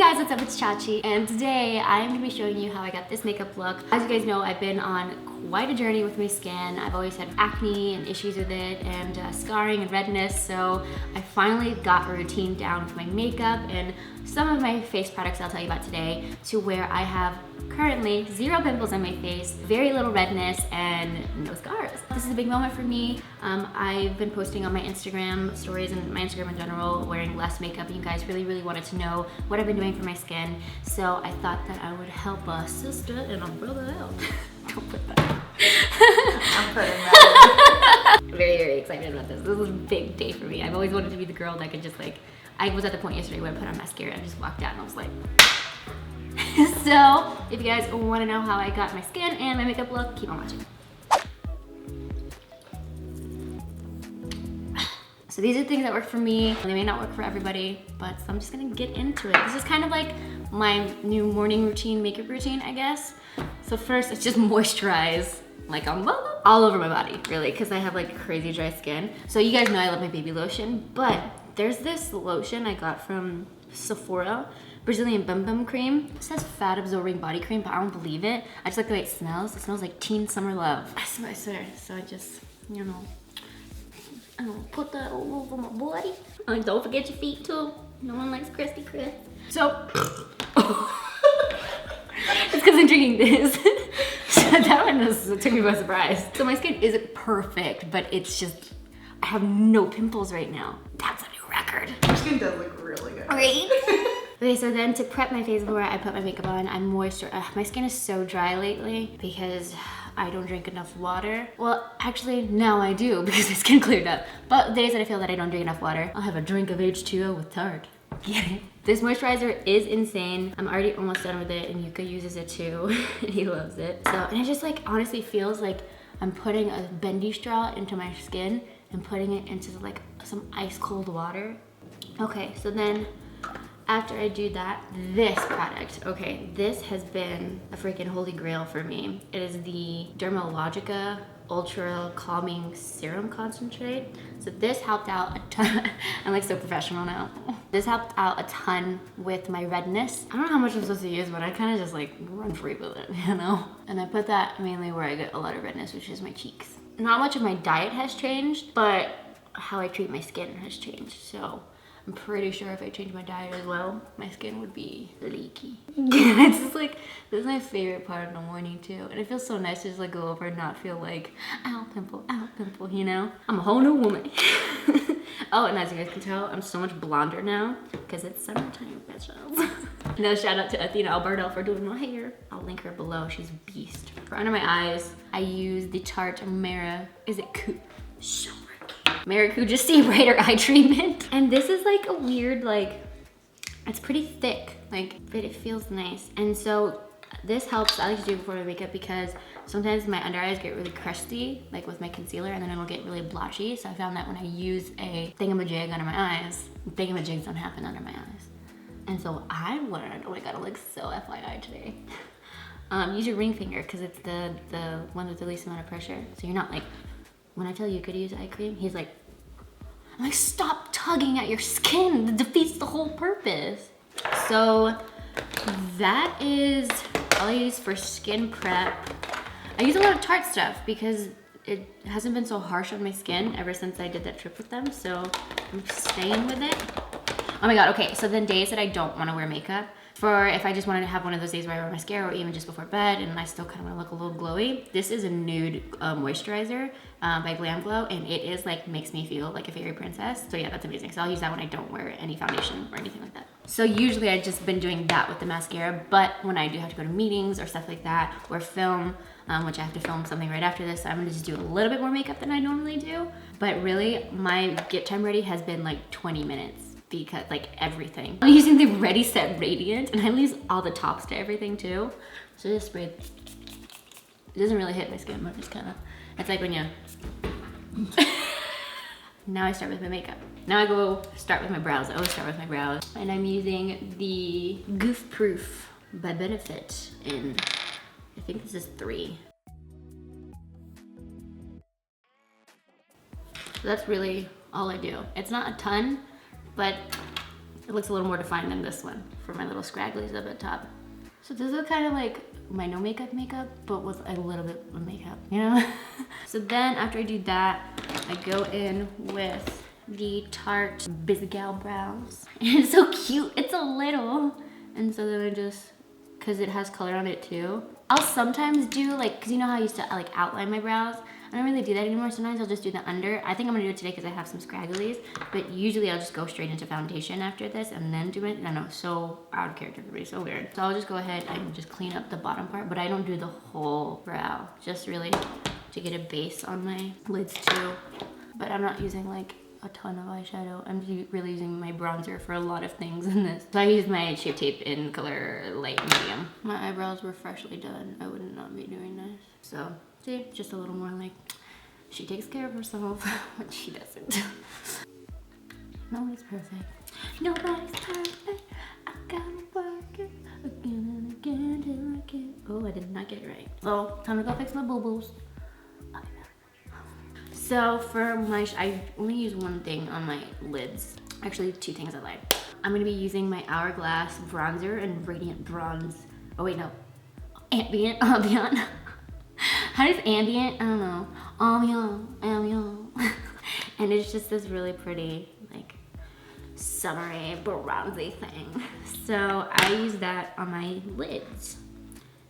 guys, what's up? It's Chachi, and today I'm going to be showing you how I got this makeup look. As you guys know, I've been on quite a journey with my skin. I've always had acne and issues with it and scarring and redness, so I finally got a routine down with my makeup and some of my face products I'll tell you about today, to where I have currently 0 pimples on my face, very little redness, and no scars. This is a big moment for me. I've been posting on my Instagram stories and my Instagram in general, wearing less makeup, and you guys really wanted to know what I've been doing for my skin. So I thought that I would help a sister and a brother out. Don't put that. I'm putting that in. Very excited about this. This is a big day for me. I've always wanted to be the girl that could just like, I was at the point yesterday where I put on mascara and just walked out and I was like, so if you guys want to know how I got my skin and my makeup look, keep on watching. So these are things that work for me. They may not work for everybody, but I'm just gonna get into it. This is kind of like my new morning routine, makeup routine, I guess. So first, it's just moisturize, like all over my body, really, because I have like crazy dry skin. So you guys know I love my baby lotion, but there's this lotion I got from Sephora, Brazilian Bum Bum Cream. It says fat absorbing body cream, but I don't believe it. I just like the way it smells. It smells like teen summer love. I swear. So I just, you know, I'm gonna put that all over my body. And don't forget your feet too. No one likes crusty crisp. So, it's because I'm drinking this. So that one took me by surprise. So my skin isn't perfect, but it's just, I have no pimples right now. That's a new record. Your skin does look really good. Right? Okay, so then to prep my face before I put my makeup on, I'm moisturized. My skin is so dry lately because I don't drink enough water. Well, actually, now I do because my skin cleared up. But days that I feel that I don't drink enough water, I'll have a drink of H2O with Tarte. Get it? This moisturizer is insane. I'm already almost done with it, and Yuka uses it too, and he loves it. So, and it just like honestly feels like I'm putting a bendy straw into my skin and putting it into like some ice cold water. Okay, so then after I do that, this product, okay, this has been a freaking holy grail for me. It is the Dermalogica Ultra Calming Serum Concentrate. So this helped out a ton. I'm like so professional now. This helped out a ton with my redness. I don't know how much I'm supposed to use, but I kind of just like run free with it, you know? And I put that mainly where I get a lot of redness, which is my cheeks. Not much of my diet has changed, but how I treat my skin has changed. So I'm pretty sure if I change my diet as well, my skin would be leaky. It's just like, this is my favorite part of the morning too. And it feels so nice to just like go over and not feel like, ow, pimple, you know? I'm a whole new woman. Oh, and as you guys can tell, I'm so much blonder now because it's summertime, bitches. No, shout out to Athena Alberto for doing my hair. I'll link her below, she's a beast. For under my eyes, I use the Tarte Maracuja Sea Brighter Eye Treatment. And this is like a weird, like, it's pretty thick, like, but it feels nice. And so this helps, I like to do before my makeup because sometimes my under eyes get really crusty, like with my concealer, and then it'll get really blotchy. So I found that when I use a thingamajig under my eyes, thingamajigs don't happen under my eyes. And so I learned, oh my God, it looks so FYI today. Use your ring finger because it's the one with the least amount of pressure. So you're not like, when I tell you to use eye cream, he's like, I'm like, stop tugging at your skin. It defeats the whole purpose. So that is all I use for skin prep. I use a lot of Tarte stuff because it hasn't been so harsh on my skin ever since I did that trip with them. So I'm staying with it. Oh my God, okay, so then days that I don't wanna wear makeup, for if I just wanted to have one of those days where I wear mascara or even just before bed and I still kind of want to look a little glowy, this is a Nude Moisturizer by Glam Glow, and it is like, makes me feel like a fairy princess. So yeah, that's amazing. So I'll use that when I don't wear any foundation or anything like that. So usually I've just been doing that with the mascara, but when I do have to go to meetings or stuff like that, or film, which I have to film something right after this, I'm gonna just do a little bit more makeup than I normally do. But really, my get time ready has been like 20 minutes. Because like everything. I'm using the Ready Set Radiant, and I use all the tops to everything too. So this spray, it doesn't really hit my skin, but it's kind of, it's like when you, now I start with my makeup. Now I go start with my brows. I always start with my brows. And I'm using the Goof Proof by Benefit in, I think this is 3. So that's really all I do. It's not a ton, but It looks a little more defined than this one for my little scragglies up at top. So this is kind of like my no makeup, but with a little bit of makeup, you know? So then after I do that, I go in with the Tarte Bisgal Brows. And it's so cute, it's a little. And so then I just, cause it has color on it too. I'll sometimes do like, cause you know how I used to like outline my brows? I don't really do that anymore. Sometimes I'll just do the under. I think I'm gonna do it today because I have some scragglies, but usually I'll just go straight into foundation after this and then do it. I know, so out of character for me, so weird. So I'll just go ahead and just clean up the bottom part, but I don't do the whole brow, just really to get a base on my lids too. But I'm not using like a ton of eyeshadow. I'm really using my bronzer for a lot of things in this. So I used my Shape Tape in color light medium. My eyebrows were freshly done. I would not be doing this. So see, just a little more like she takes care of herself when she doesn't. Nobody's perfect. Nobody's perfect. I gotta work it again and again till I get. Oh, I did not get it right. So time to go fix my boo-boos. So for my, I only use one thing on my lids. Actually, two things I lied. I'm gonna be using my Hourglass bronzer and Radiant Bronze. Oh wait, no. Ambient. How does ambient? I don't know. Ambient. And it's just this really pretty, like, summery, bronzy thing. So I use that on my lids.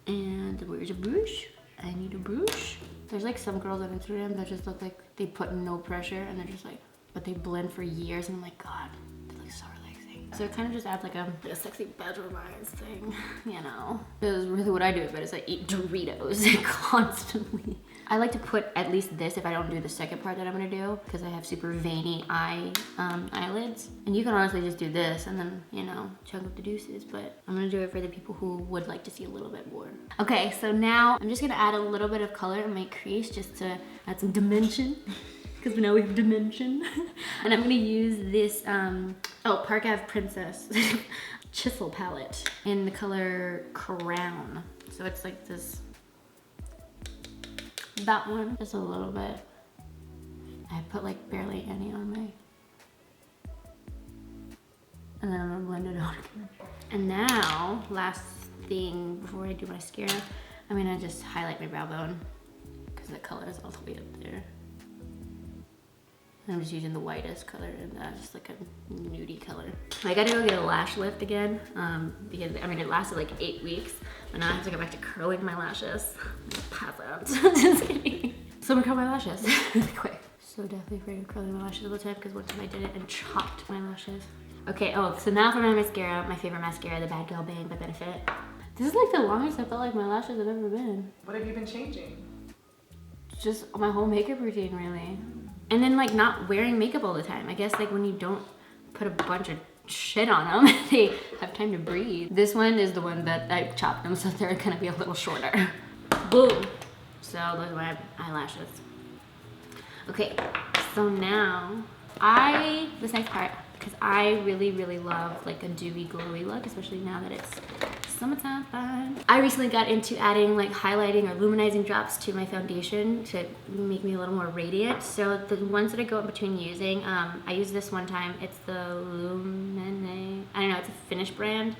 And where's a brush? I need a brush. There's like some girls on Instagram that just look like they put no pressure and they're just like, but they blend for years and I'm like, God, they look so relaxing. So it kind of just adds like a sexy bedroom eyes thing, you know? This is really what I do, but it's like eat Doritos constantly. I like to put at least this if I don't do the second part that I'm gonna do because I have super veiny eyelids. And you can honestly just do this and then, you know, chug up the deuces, but I'm gonna do it for the people who would like to see a little bit more. Okay, so now I'm just gonna add a little bit of color in my crease just to add some dimension. Because now we have dimension. And I'm gonna use this, Park Ave Princess Chisel palette in the color Crown. So it's like this, that one, just a little bit. I put like barely any on my, and then I'm gonna blend it out again. And now, last thing before I do mascara, I'm gonna just highlight my brow bone because the color is all the way up there. I'm just using the whitest color in that, just like a nudie color. I gotta go get a lash lift again because I mean it lasted like 8 weeks, but now I have to go back to curling my lashes. Pass out. Just kidding. So I'm gonna curl my lashes really quick. So definitely afraid of curling my lashes all the time because one time I did it and chopped my lashes. Okay, so now for my mascara, my favorite mascara, the Bad Girl Bang by Benefit. This is like the longest I felt like my lashes have ever been. What have you been changing? Just my whole makeup routine, really. And then like not wearing makeup all the time. I guess like when you don't put a bunch of shit on them, they have time to breathe. This one is the one that I chopped them so they're gonna be a little shorter. Boom. So those are my eyelashes. Okay, so now this next part, because I really love like a dewy glowy look, especially now that it's summertime fun. I recently got into adding like highlighting or luminizing drops to my foundation to make me a little more radiant. So the ones that I go in between using, I used this one time. It's the Lumine, I don't know, it's a Finnish brand.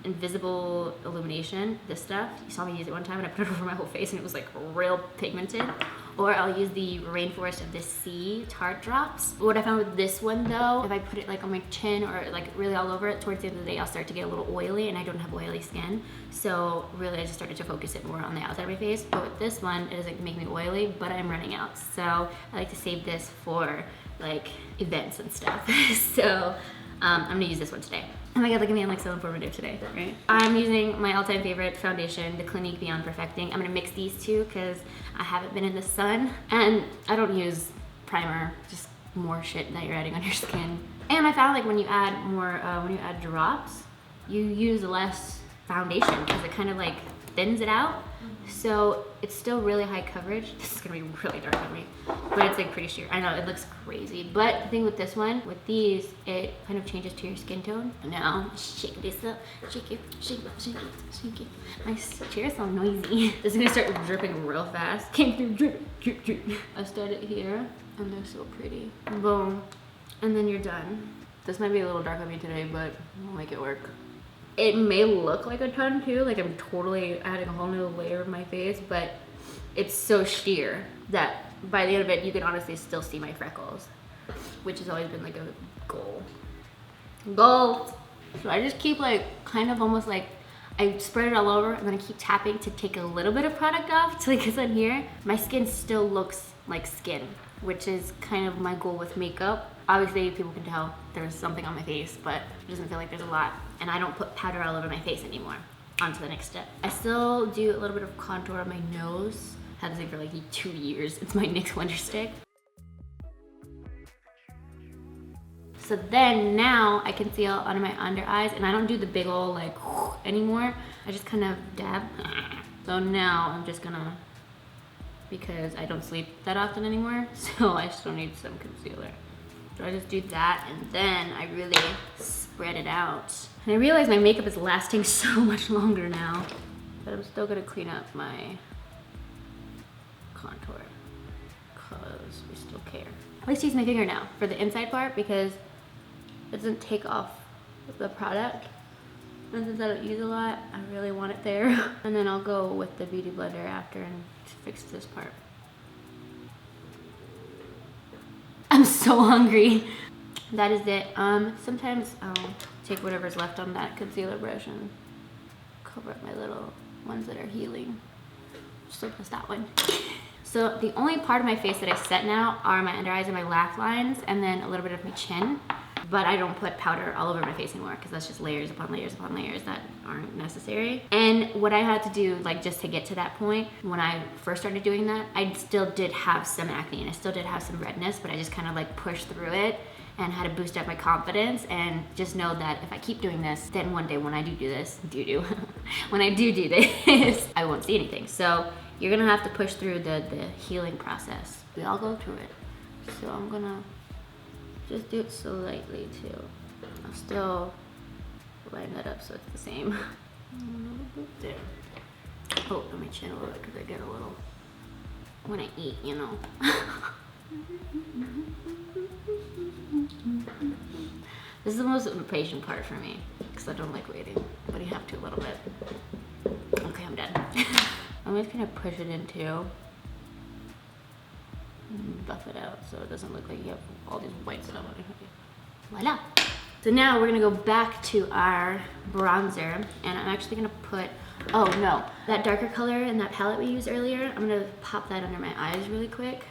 Invisible illumination, this stuff. You saw me use it one time and I put it over my whole face and it was like real pigmented. Or I'll use the Rainforest of the Sea Tarte drops. What I found with this one though, if I put it like on my chin or like really all over it, towards the end of the day I'll start to get a little oily and I don't have oily skin. So really I just started to focus it more on the outside of my face. But with this one, it doesn't make me oily, but I'm running out. So I like to save this for like events and stuff. So I'm gonna use this one today. Oh my god, look at me, I'm like so informative today, right? I'm using my all-time favorite foundation, the Clinique Beyond Perfecting. I'm gonna mix these two because I haven't been in the sun and I don't use primer, just more shit that you're adding on your skin. And I found like when you add more, when you add drops, you use less foundation because it kind of like thins it out. So it's still really high coverage. This is gonna be really dark on me, but it's like pretty sheer. I know it looks crazy, but the thing with this one, with these, it kind of changes to your skin tone. Now shake this up, shake it, shake it, shake it, shake it. My chair is so noisy. This is gonna start dripping real fast. Came through, drip, drip, drip. I started here, and they're so pretty. Boom, and then you're done. This might be a little dark on me today, but we'll make it work. It may look like a ton too, like I'm totally adding a whole new layer of my face, but it's so sheer that by the end of it, you can honestly still see my freckles, which has always been like a goal. So I just keep like, kind of almost like, I spread it all over and then I keep tapping to take a little bit of product off to like this on here. My skin still looks like skin, which is kind of my goal with makeup. Obviously people can tell there's something on my face, but it doesn't feel like there's a lot. And I don't put powder all over my face anymore. On to the next step. I still do a little bit of contour on my nose. Had this thing for like 2 years. It's my NYX Wonder Stick. So then now I conceal under my under eyes, and I don't do the big ol' like anymore. I just kind of dab. So now I'm just gonna, because I don't sleep that often anymore, so I still need some concealer. So I just do that, and then I really spread it out. And I realize my makeup is lasting so much longer now, but I'm still gonna clean up my contour, because we still care. I like to use my finger now for the inside part, because it doesn't take off the product. And since I don't use a lot, I really want it there. And then I'll go with the Beauty Blender after and fix this part. I'm so hungry. That is it. Sometimes I'll take whatever's left on that concealer brush and cover up my little ones that are healing. Still just that one. So the only part of my face that I set now are my under eyes and my laugh lines, and then a little bit of my chin. But I don't put powder all over my face anymore, because that's just layers upon layers upon layers that aren't necessary. And what I had to do, like, just to get to that point, when I first started doing that, I still did have some acne and I still did have some redness, but I just kind of like pushed through it and had to boost up my confidence, and just know that if I keep doing this, then one day when I do this, when I do this, I won't see anything. So you're gonna have to push through the healing process. We all go through it. So I'm gonna just do it so lightly too. I'll still line that up so it's the same. A little bit there. Oh, on my chin a little bit, because I get a little, when I eat, you know. This is the most impatient part for me, because I don't like waiting, but you have to a little bit. Okay, I'm done. I'm just gonna push it in too. Buff it out so it doesn't look like you have all these white stuff on your face. Voila! So now we're gonna go back to our bronzer, and I'm actually gonna put, oh no, that darker color in that palette we used earlier, I'm gonna pop that under my eyes really quick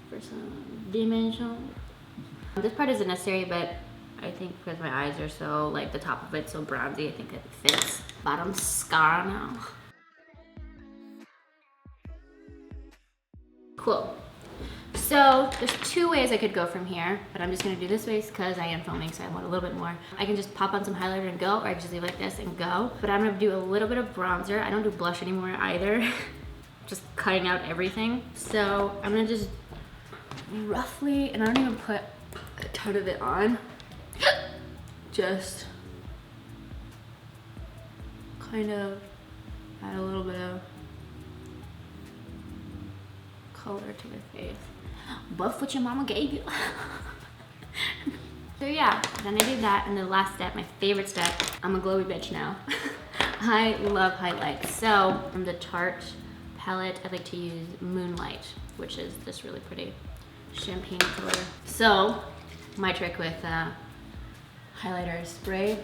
for some dimension. This part isn't necessary, but I think because my eyes are so, like the top of it so bronzy, I think it fits. Bottom scar now. Cool. So there's 2 ways I could go from here, but I'm just gonna do this way because I am filming, so I want a little bit more. I can just pop on some highlighter and go, or I can just leave it like this and go. But I'm gonna do a little bit of bronzer. I don't do blush anymore either. Just cutting out everything. So I'm gonna just roughly, and I don't even put a ton of it on. Just kind of add a little bit of color to your face. Buff what your mama gave you. So yeah, then I did that, and the last step, my favorite step, I'm a glowy bitch now. I love highlights. So from the Tarte palette, I like to use Moonlight, which is this really pretty champagne color. So my trick with highlighter is spray,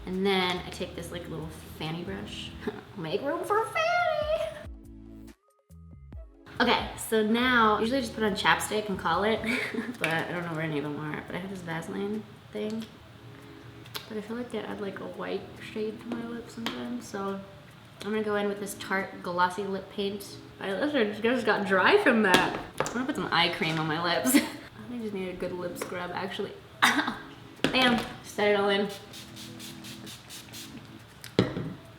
and then I take this like little fanny brush. Make room for a fanny. Okay, so now, usually I just put on chapstick and call it, but I don't know where any of them are, but I have this Vaseline thing, but I feel like they add like a white shade to my lips sometimes, so I'm gonna go in with this Tarte Glossy Lip Paint. My lips are just got dry from that. I'm gonna put some eye cream on my lips. I think I just need a good lip scrub, actually. Bam, set it all in.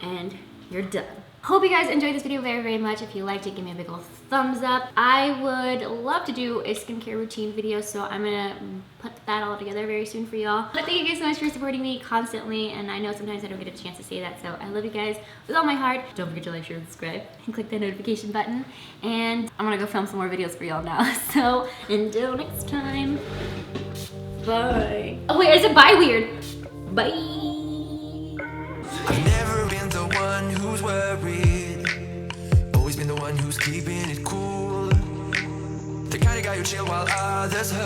And you're done. Hope you guys enjoyed this video very, very much. If you liked it, give me a big ol' thumbs up. I would love to do a skincare routine video, so I'm gonna put that all together very soon for y'all. But thank you guys so much for supporting me constantly, and I know sometimes I don't get a chance to say that, so I love you guys with all my heart. Don't forget to like, share, and subscribe, and click that notification button. And I'm gonna go film some more videos for y'all now. So until next time. Bye. Oh wait, is it bye weird? Bye. I've never been the one who's worried. Always been the one who's keeping it cool. The kind of guy who chill while others hurt.